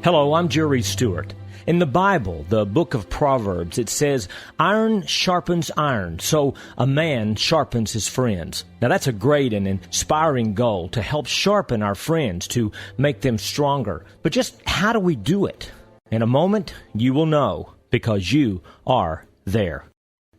Hello, I'm Jerry Stewart. In the Bible, the book of Proverbs, it says, iron sharpens iron, so a man sharpens his friends. Now that's a great and inspiring goal to help sharpen our friends, to make them stronger. But just how do we do it? In a moment, you will know, because you are there.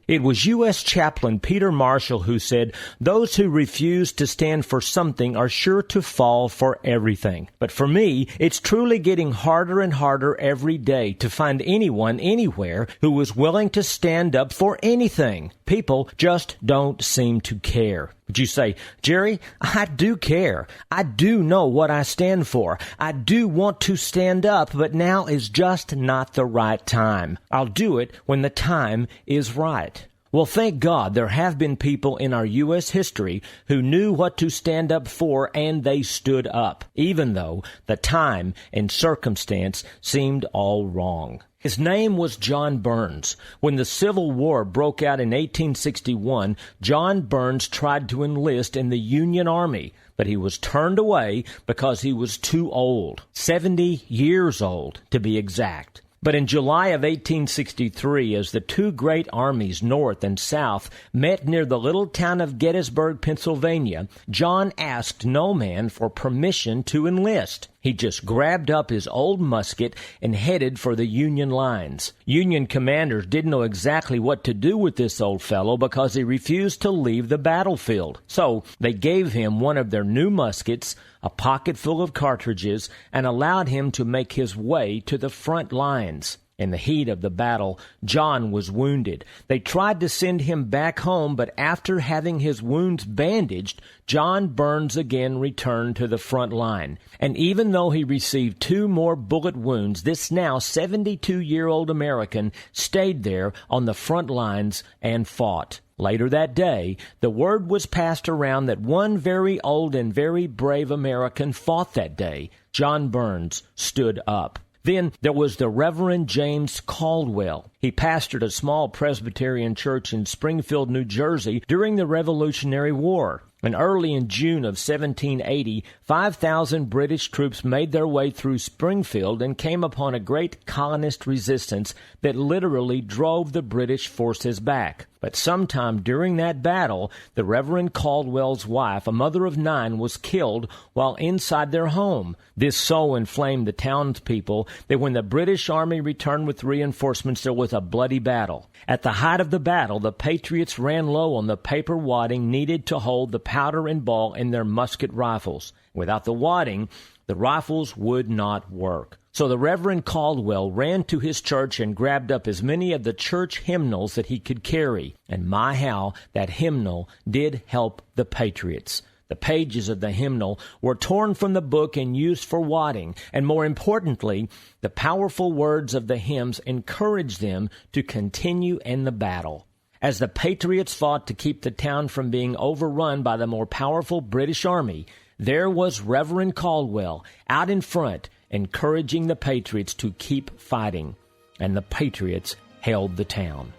It was U.S. Chaplain Peter Marshall who said, "Those who refuse to stand for something are sure to fall for everything." But for me, it's truly getting harder and harder every day to find anyone anywhere who is willing to stand up for anything. People just don't seem to care. But you say, "Jerry, I do care. I do know what I stand for. I do want to stand up, but now is just not the right time. I'll do it when the time is right." Well, thank God there have been people in our U.S. history who knew what to stand up for, and they stood up, even though the time and circumstance seemed all wrong. His name was John Burns. When the Civil War broke out in 1861, John Burns tried to enlist in the Union Army, but he was turned away because he was too old, 70 years old to be exact. But in July of 1863, as the two great armies, North and South, met near the little town of Gettysburg, Pennsylvania, John asked no man for permission to enlist. He just grabbed up his old musket and headed for the Union lines. Union commanders didn't know exactly what to do with this old fellow because he refused to leave the battlefield. So they gave him one of their new muskets, a pocket full of cartridges, and allowed him to make his way to the front lines. In the heat of the battle, John was wounded. They tried to send him back home, but after having his wounds bandaged, John Burns again returned to the front line. And even though he received 2 more bullet wounds, this now 72-year-old American stayed there on the front lines and fought. Later that day, the word was passed around that one very old and very brave American fought that day. John Burns stood up. Then there was the Reverend James Caldwell. He pastored a small Presbyterian church in Springfield, New Jersey during the Revolutionary War. And early in June of 1780, 5,000 British troops made their way through Springfield and came upon a great colonist resistance that literally drove the British forces back. But sometime during that battle, the Reverend Caldwell's wife, a mother of 9, was killed while inside their home. This so inflamed the townspeople that when the British army returned with reinforcements, there was a bloody battle. At the height of the battle, the Patriots ran low on the paper wadding needed to hold the powder and ball in their musket rifles. Without the wadding, the rifles would not work. So the Reverend Caldwell ran to his church and grabbed up as many of the church hymnals that he could carry. And my how that hymnal did help the Patriots. The pages of the hymnal were torn from the book and used for wadding, and more importantly, the powerful words of the hymns encouraged them to continue in the battle. As the Patriots fought to keep the town from being overrun by the more powerful British Army, there was Reverend Caldwell out in front, encouraging the Patriots to keep fighting, and the Patriots held the town.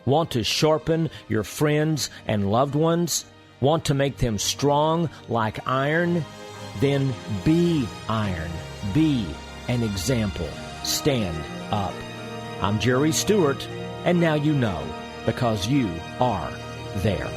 Want to sharpen your friends and loved ones? Want to make them strong like iron? Then be iron. Be an example. Stand up. I'm Jerry Stewart, and now you know, because you are there.